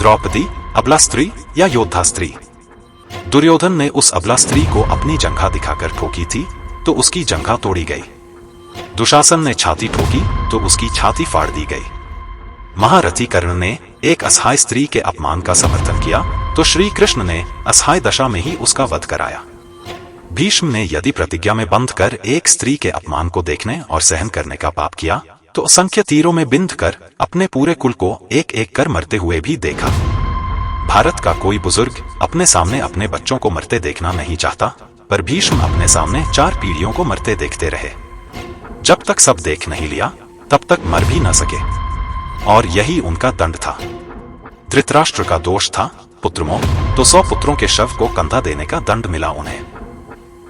द्रौपदी अबला स्त्री या योद्धा स्त्री? दुर्योधन ने उस अबला स्त्री को अपनी जंघा दिखाकर ठोकी थी तो उसकी जंघा तोड़ी गई। दुशासन ने छाती ठोकी तो उसकी छाती फाड़ दी गई। महारथी कर्ण ने एक असहाय स्त्री के अपमान का समर्थन किया तो श्री कृष्ण ने असहाय दशा में ही उसका वध कराया। भीष्म ने यदि प्रतिज्ञा में बंध कर एक स्त्री के अपमान को देखने और सहन करने का पाप किया तो असंख्य तीरों में बिंध कर अपने पूरे कुल को एक एक कर मरते हुए भी देखा। भारत का कोई बुजुर्ग अपने सामने अपने बच्चों को मरते देखना नहीं चाहता, पर भीष्म अपने सामने 4 पीढ़ियों को मरते देखते रहे। जब तक सब देख नहीं लिया तब तक मर भी न सके, और यही उनका दंड था। धृतराष्ट्र का दोष था पुत्रमोह, तो 100 पुत्रों के शव को कंधा देने का दंड मिला उन्हें।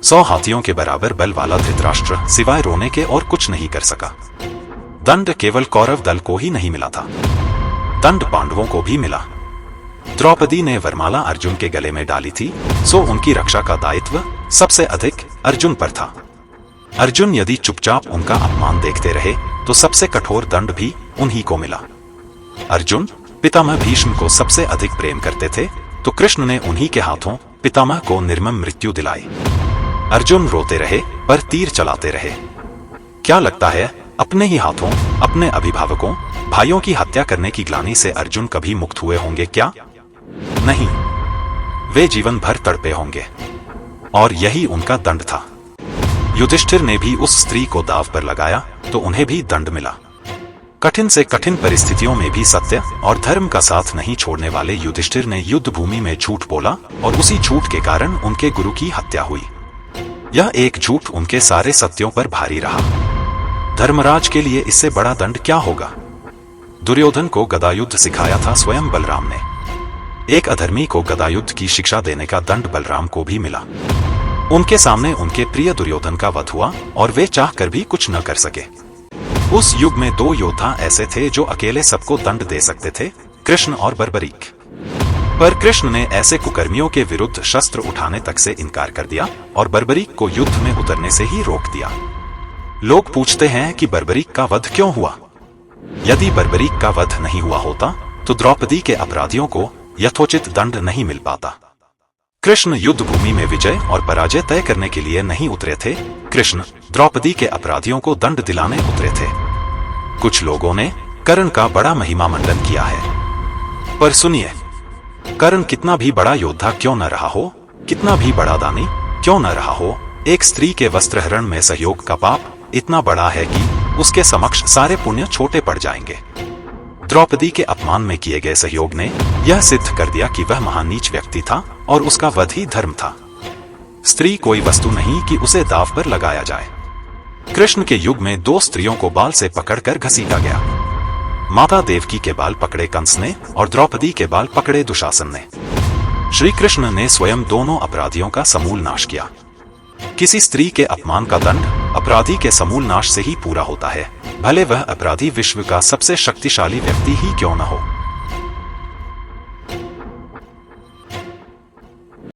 100 हाथियों के बराबर बल वाला धृतराष्ट्र सिवाय रोने के और कुछ नहीं कर सका। दंड केवल कौरव दल को ही नहीं मिला था, दंड पांडवों को भी मिला। द्रौपदी ने वरमाला अर्जुन के गले में डाली थी, सो उनकी रक्षा का दायित्व सबसे अधिक अर्जुन पर था। अर्जुन यदि चुपचाप उनका अपमान देखते रहे तो सबसे कठोर दंड भी उन्हीं को मिला। अर्जुन पितामह भीष्म को सबसे अधिक प्रेम करते थे, तो कृष्ण ने उन्हीं के हाथों पितामह को निर्मम मृत्यु दिलाई। अर्जुन रोते रहे पर तीर चलाते रहे। क्या लगता है अपने ही हाथों अपने अभिभावकों भाइयों की हत्या करने की ग्लानि से अर्जुन कभी मुक्त हुए होंगे क्या? नहीं, वे जीवन भर तड़पे होंगे, और यही उनका दंड था। युधिष्ठिर ने भी उस स्त्री को दाव पर लगाया तो उन्हें भी दंड मिला। कठिन से कठिन परिस्थितियों में भी सत्य और धर्म का साथ नहीं छोड़ने वाले युधिष्ठिर ने युद्ध भूमि में झूठ बोला और उसी झूठ के कारण उनके गुरु की हत्या हुई। यह एक झूठ उनके सारे सत्यों पर भारी रहा। धर्मराज के लिए इससे बड़ा दंड क्या होगा? दुर्योधन को गदायुद्ध सिखाया था स्वयं बलराम ने। एक अधर्मी को गदायुद्ध की शिक्षा देने का दंड बलराम को भी मिला। उनके सामने उनके प्रिय दुर्योधन का वध हुआ और वे चाहकर भी कुछ न कर सके। उस युग में 2 योद्धा ऐसे थे जो अकेले सबको दंड दे सकते थे, कृष्ण और बर्बरीक। पर कृष्ण ने ऐसे कुकर्मियों के विरुद्ध शस्त्र उठाने तक से इनकार कर दिया और बर्बरीक को युद्ध में उतरने से ही रोक दिया। लोग पूछते हैं कि बर्बरीक का वध क्यों हुआ? यदि बर्बरीक का वध नहीं हुआ होता तो द्रौपदी के अपराधियों को यथोचित दंड नहीं मिल पाता। कृष्ण युद्ध भूमि में विजय और पराजय तय करने के लिए नहीं उतरे थे, कृष्ण द्रौपदी के अपराधियों को दंड दिलाने उतरे थे। कुछ लोगों ने कर्ण का बड़ा महिमा मंडन किया है, पर सुनिए, कर्ण कितना भी बड़ा योद्धा क्यों न रहा हो, कितना भी बड़ा दानी क्यों न रहा हो, एक स्त्री के वस्त्रहरण में सहयोग का पाप इतना बड़ा है कि उसके समक्ष सारे पुण्य छोटे पड़ जाएंगे। द्रौपदी के अपमान में किए गए सहयोग ने यह सिद्ध कर दिया कि वह महानीच व्यक्ति था और उसका वध ही धर्म था। स्त्री कोई वस्तु नहीं कि उसे दाव पर लगाया जाए। कृष्ण के युग में 2 स्त्रियों को बाल से पकड़कर घसीटा गया। माता देवकी के बाल पकड़े कंस ने और द्रौपदी के बाल पकड़े दुशासन ने। श्री कृष्ण ने स्वयं दोनों अपराधियों का समूल नाश किया। किसी स्त्री के अपमान का दंड अपराधी के समूल नाश से ही पूरा होता है, भले वह अपराधी विश्व का सबसे शक्तिशाली व्यक्ति ही क्यों न हो।